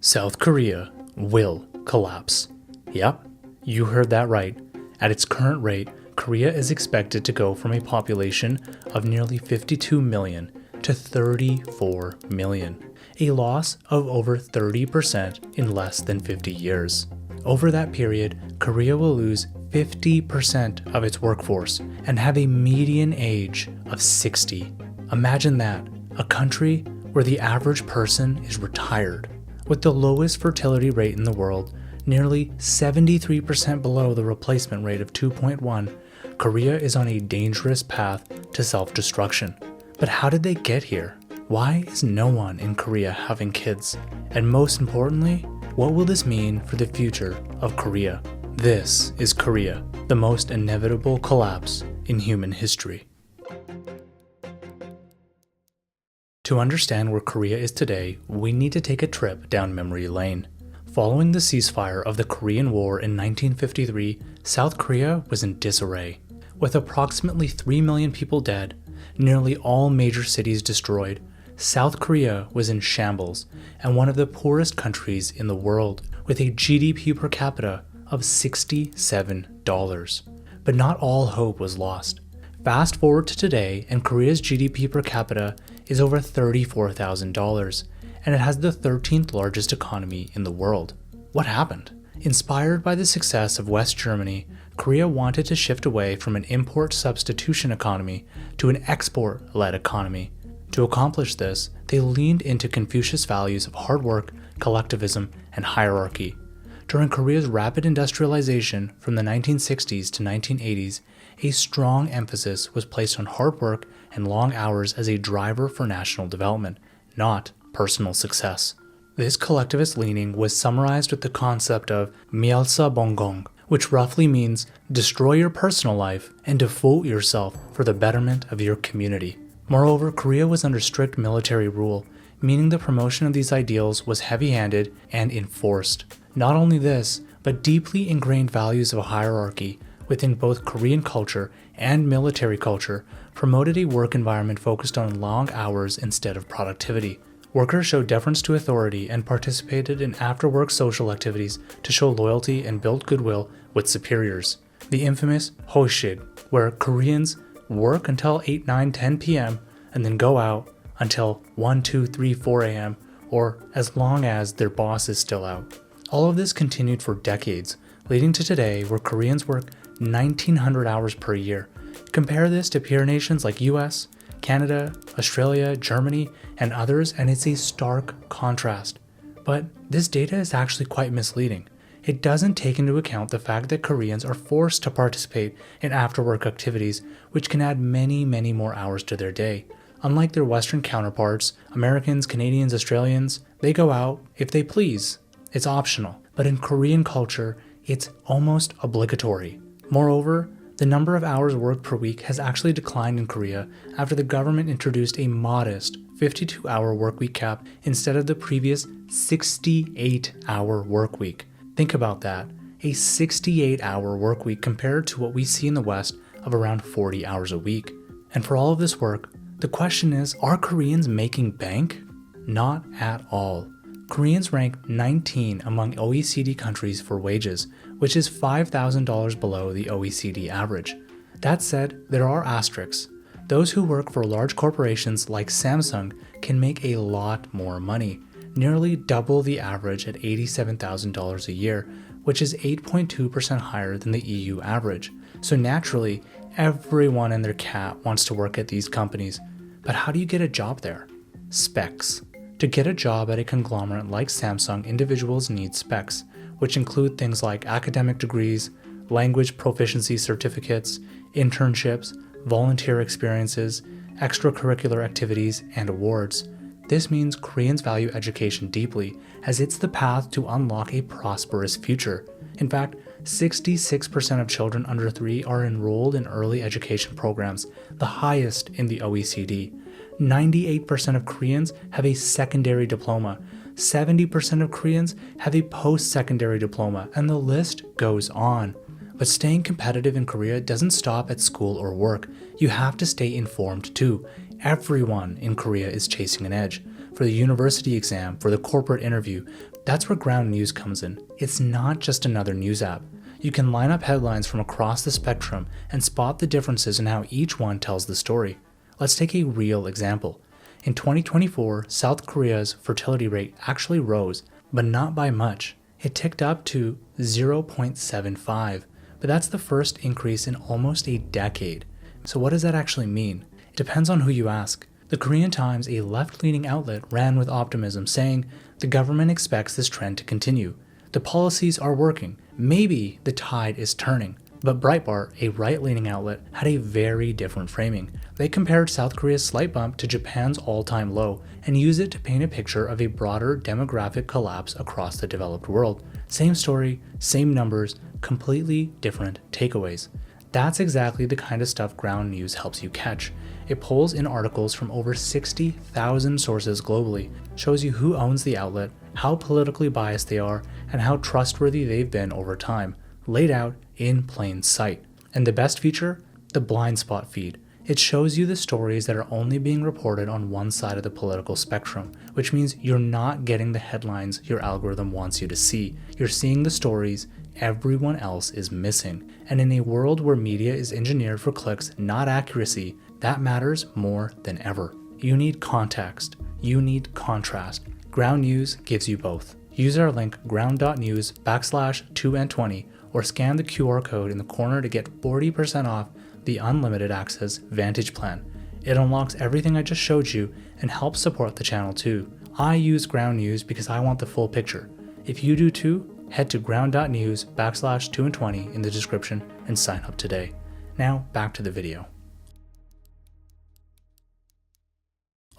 South Korea will collapse. Yep, you heard that right. At its current rate, Korea is expected to go from a population of nearly 52 million to 34 million, a loss of over 30% in less than 50 years. Over that period, Korea will lose 50% of its workforce and have a median age of 60. Imagine that, a country where the average person is retired. With the lowest fertility rate in the world, nearly 73% below the replacement rate of 2.1, Korea is on a dangerous path to self-destruction. But how did they get here? Why is no one in Korea having kids? And most importantly, what will this mean for the future of Korea? This is Korea, the most inevitable collapse in human history. To understand where Korea is today, we need to take a trip down memory lane. Following the ceasefire of the Korean War in 1953, South Korea was in disarray. With approximately 3 million people dead, nearly all major cities destroyed, South Korea was in shambles and one of the poorest countries in the world, with a GDP per capita of $67. But not all hope was lost. Fast forward to today, and Korea's GDP per capita is over $34,000, and it has the 13th largest economy in the world. What happened? Inspired by the success of West Germany, Korea wanted to shift away from an import substitution economy to an export-led economy. To accomplish this, they leaned into Confucius values of hard work, collectivism, and hierarchy. During Korea's rapid industrialization from the 1960s to 1980s, a strong emphasis was placed on hard work and long hours as a driver for national development, not personal success. This collectivist leaning was summarized with the concept of myalsa-bonggong, which roughly means destroy your personal life and devote yourself for the betterment of your community. Moreover, Korea was under strict military rule, meaning the promotion of these ideals was heavy-handed and enforced. Not only this, but deeply ingrained values of hierarchy within both Korean culture and military culture promoted a work environment focused on long hours instead of productivity. Workers showed deference to authority and participated in after-work social activities to show loyalty and build goodwill with superiors. The infamous Hoshig, where Koreans work until 8, 9, 10 p.m. and then go out until 1, 2, 3, 4 a.m. or as long as their boss is still out. All of this continued for decades, leading to today where Koreans work 1,900 hours per year. Compare this to peer nations like US, Canada, Australia, Germany, and others, and it's a stark contrast. But this data is actually quite misleading. It doesn't take into account the fact that Koreans are forced to participate in after-work activities, which can add many, many more hours to their day. Unlike their Western counterparts, Americans, Canadians, Australians, they go out if they please. It's optional. But in Korean culture, it's almost obligatory. Moreover, the number of hours worked per week has actually declined in Korea after the government introduced a modest 52-hour workweek cap instead of the previous 68-hour workweek. Think about that, a 68-hour workweek compared to what we see in the West of around 40 hours a week. And for all of this work, the question is, are Koreans making bank? Not at all. Koreans rank 19 among OECD countries for wages, which is $5,000 below the OECD average. That said, there are asterisks. Those who work for large corporations like Samsung can make a lot more money, nearly double the average at $87,000 a year, which is 8.2% higher than the EU average. So naturally, everyone and their cat wants to work at these companies. But how do you get a job there? Specs. To get a job at a conglomerate like Samsung, individuals need specs, which include things like academic degrees, language proficiency certificates, internships, volunteer experiences, extracurricular activities, and awards. This means Koreans value education deeply, as it's the path to unlock a prosperous future. In fact, 66% of children under 3 are enrolled in early education programs, the highest in the OECD. 98% of Koreans have a secondary diploma. 70% of Koreans have a post-secondary diploma, and the list goes on. But staying competitive in Korea doesn't stop at school or work. You have to stay informed too. Everyone in Korea is chasing an edge. for the university exam, for the corporate interview. That's where Ground News comes in. It's not just another news app. You can line up headlines from across the spectrum and spot the differences in how each one tells the story. Let's take a real example. In 2024, South Korea's fertility rate actually rose, but not by much. It ticked up to 0.75, but that's the first increase in almost a decade. So what does that actually mean? It depends on who you ask. The Korean Times, a left-leaning outlet, ran with optimism, saying the government expects this trend to continue. The policies are working. Maybe the tide is turning. But Breitbart, a right-leaning outlet, had a very different framing. They compared South Korea's slight bump to Japan's all-time low and used it to paint a picture of a broader demographic collapse across the developed world. Same story, same numbers, completely different takeaways. That's exactly the kind of stuff Ground News helps you catch. It pulls in articles from over 60,000 sources globally, shows you who owns the outlet, how politically biased they are, and how trustworthy they've been over time, laid out in plain sight. And the best feature? The blind spot feed. It shows you the stories that are only being reported on one side of the political spectrum, which means you're not getting the headlines your algorithm wants you to see. You're seeing the stories everyone else is missing. And in a world where media is engineered for clicks, not accuracy, that matters more than ever. You need context. You need contrast. Ground News gives you both. Use our link ground.news/2and20 or scan the QR code in the corner to get 40% off the unlimited access Vantage plan. It unlocks everything I just showed you and helps support the channel too. I use Ground News because I want the full picture. If you do too, head to ground.news/2and20 in the description and sign up today. Now back to the video.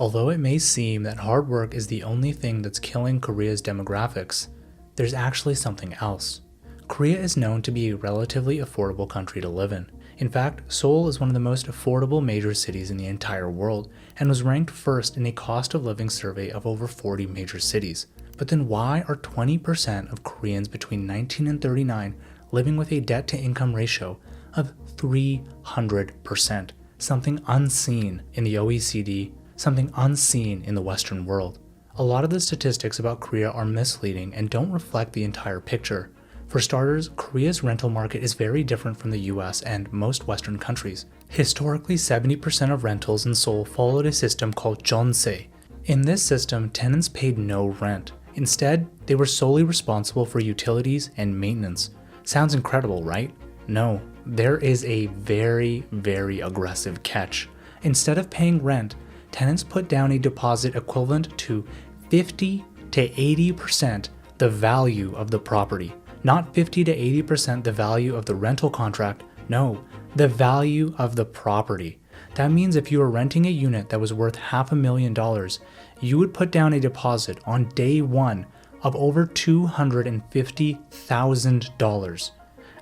Although it may seem that hard work is the only thing that's killing Korea's demographics, there's actually something else. Korea is known to be a relatively affordable country to live in. In fact, Seoul is one of the most affordable major cities in the entire world and was ranked first in a cost of living survey of over 40 major cities. But then why are 20% of Koreans between 19 and 39 living with a debt-to-income ratio of 300%? Something unseen in the OECD, something unseen in the Western world. A lot of the statistics about Korea are misleading and don't reflect the entire picture. For starters, Korea's rental market is very different from the US and most Western countries. Historically, 70% of rentals in Seoul followed a system called jeonse. In this system, tenants paid no rent. Instead, they were solely responsible for utilities and maintenance. Sounds incredible, right? No, there is a very, very aggressive catch. Instead of paying rent, tenants put down a deposit equivalent to 50 to 80% the value of the property. Not 50 to 80% the value of the rental contract, no, the value of the property. That means if you were renting a unit that was worth $500,000, you would put down a deposit on day one of over $250,000.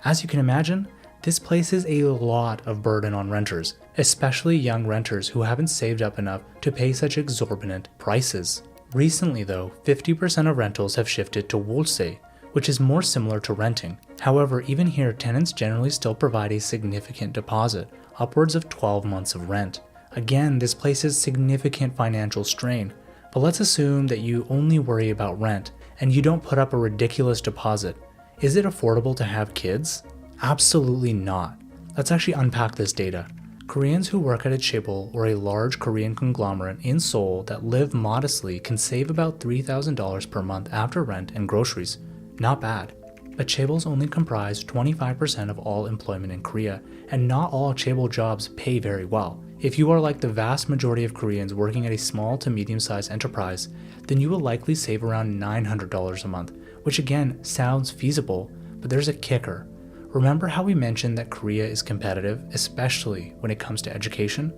As you can imagine, this places a lot of burden on renters, especially young renters who haven't saved up enough to pay such exorbitant prices. Recently though, 50% of rentals have shifted to 월세, which is more similar to renting. However, even here, tenants generally still provide a significant deposit, upwards of 12 months of rent. Again, this places significant financial strain, but let's assume that you only worry about rent and you don't put up a ridiculous deposit. Is it affordable to have kids? Absolutely not. Let's actually unpack this data. Koreans who work at a chaebol or a large Korean conglomerate in Seoul that live modestly can save about $3,000 per month after rent and groceries. Not bad. But chaebols only comprise 25% of all employment in Korea, and not all chaebol jobs pay very well. If you are like the vast majority of Koreans working at a small to medium-sized enterprise, then you will likely save around $900 a month, which again sounds feasible, but there's a kicker. Remember how we mentioned that Korea is competitive, especially when it comes to education?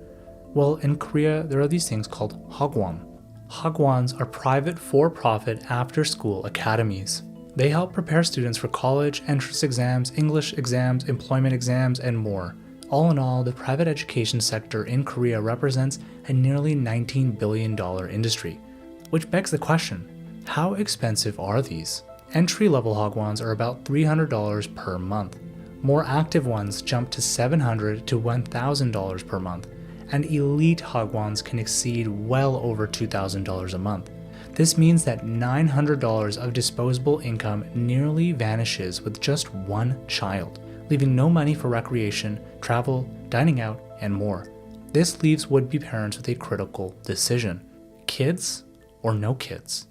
Well, in Korea, there are these things called hagwon. Hagwons are private for-profit after-school academies. They help prepare students for college, entrance exams, English exams, employment exams, and more. All in all, the private education sector in Korea represents a nearly $19 billion industry. Which begs the question, how expensive are these? Entry-level hagwons are about $300 per month. More active ones jump to $700 to $1,000 per month. and elite hagwons can exceed well over $2,000 a month. This means that $900 of disposable income nearly vanishes with just one child, leaving no money for recreation, travel, dining out, and more. This leaves would-be parents with a critical decision: kids or no kids?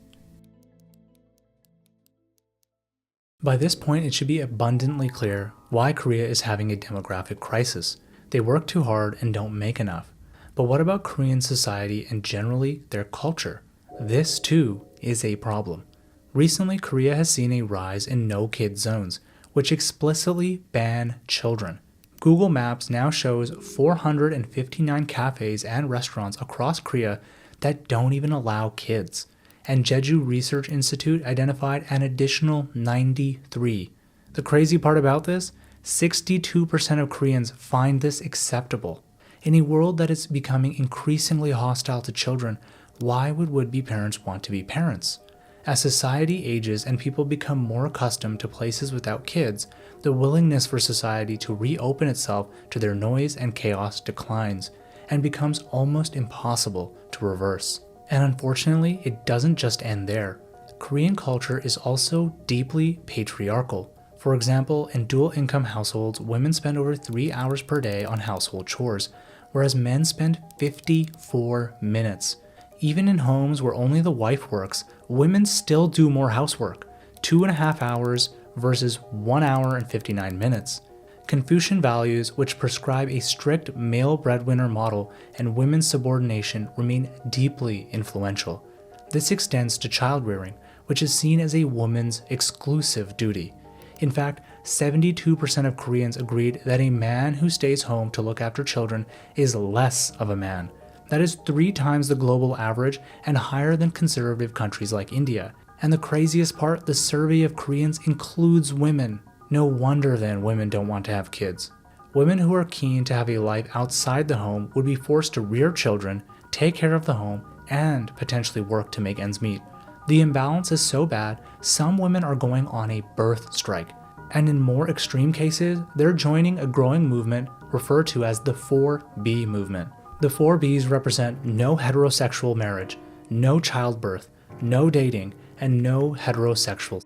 By this point, it should be abundantly clear why Korea is having a demographic crisis. They work too hard and don't make enough. But what about Korean society and generally their culture? This too is a problem. Recently, Korea has seen a rise in no-kid zones, which explicitly ban children. Google Maps now shows 459 cafes and restaurants across Korea that don't even allow kids. And Jeju Research Institute identified an additional 93. The crazy part about this, 62% of Koreans find this acceptable. In a world that is becoming increasingly hostile to children, why would-be parents want to be parents? As society ages and people become more accustomed to places without kids, the willingness for society to reopen itself to their noise and chaos declines and becomes almost impossible to reverse. And unfortunately, it doesn't just end there. Korean culture is also deeply patriarchal. For example, in dual-income households, women spend over 3 hours per day on household chores, whereas men spend 54 minutes. Even in homes where only the wife works, women still do more housework, 2.5 hours versus 1 hour and 59 minutes. Confucian values, which prescribe a strict male breadwinner model and women's subordination, remain deeply influential. This extends to child-rearing, which is seen as a woman's exclusive duty. In fact, 72% of Koreans agreed that a man who stays home to look after children is less of a man. That is 3 times the global average and higher than conservative countries like India. And the craziest part, the survey of Koreans includes women. No wonder then women don't want to have kids. Women who are keen to have a life outside the home would be forced to rear children, take care of the home, and potentially work to make ends meet. The imbalance is so bad, some women are going on a birth strike. And in more extreme cases, they're joining a growing movement referred to as the 4B movement. The 4Bs represent no heterosexual marriage, no childbirth, no dating, and no heterosexual.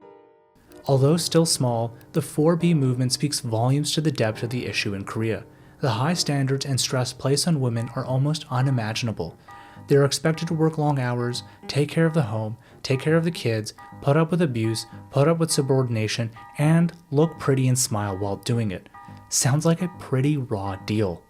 Although still small, the 4B movement speaks volumes to the depth of the issue in Korea. The high standards and stress placed on women are almost unimaginable. They are expected to work long hours, take care of the home, take care of the kids, put up with abuse, put up with subordination, and look pretty and smile while doing it. Sounds like a pretty raw deal.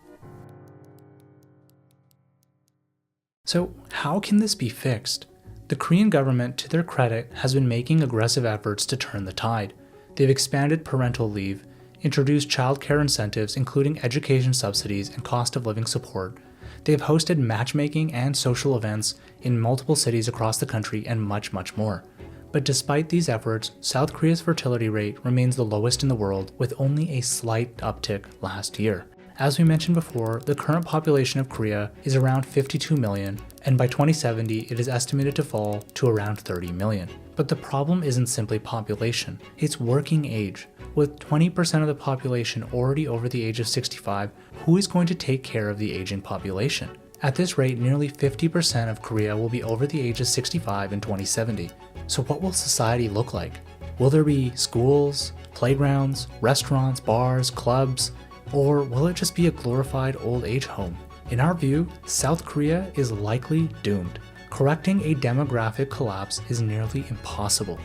So how can this be fixed? The Korean government, to their credit, has been making aggressive efforts to turn the tide. They've expanded parental leave, introduced childcare incentives including education subsidies and cost of living support. They've hosted matchmaking and social events in multiple cities across the country and much, much more. But despite these efforts, South Korea's fertility rate remains the lowest in the world, with only a slight uptick last year. As we mentioned before, the current population of Korea is around 52 million, and by 2070 it is estimated to fall to around 30 million. But the problem isn't simply population, it's working age. With 20% of the population already over the age of 65, who is going to take care of the aging population? At this rate, nearly 50% of Korea will be over the age of 65 in 2070. So what will society look like? Will there be schools, playgrounds, restaurants, bars, clubs? Or will it just be a glorified old age home? In our view, South Korea is likely doomed. Correcting a demographic collapse is nearly impossible.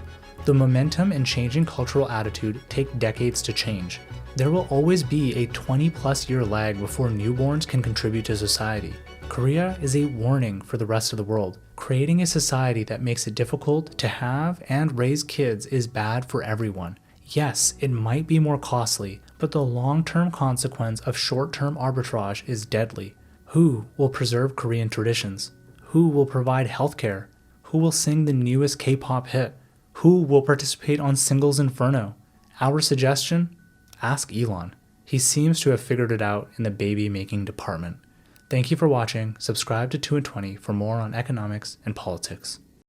The momentum and changing cultural attitude take decades to change. There will always be a 20+ year lag before newborns can contribute to society. Korea is a warning for the rest of the world. Creating a society that makes it difficult to have and raise kids is bad for everyone. Yes, it might be more costly, but the long-term consequence of short-term arbitrage is deadly. Who will preserve Korean traditions? Who will provide healthcare? Who will sing the newest K-pop hit? Who will participate on Singles Inferno? Our suggestion? Ask Elon. He seems to have figured it out in the baby-making department. Thank you for watching. Subscribe to 2 and 20 for more on economics and politics.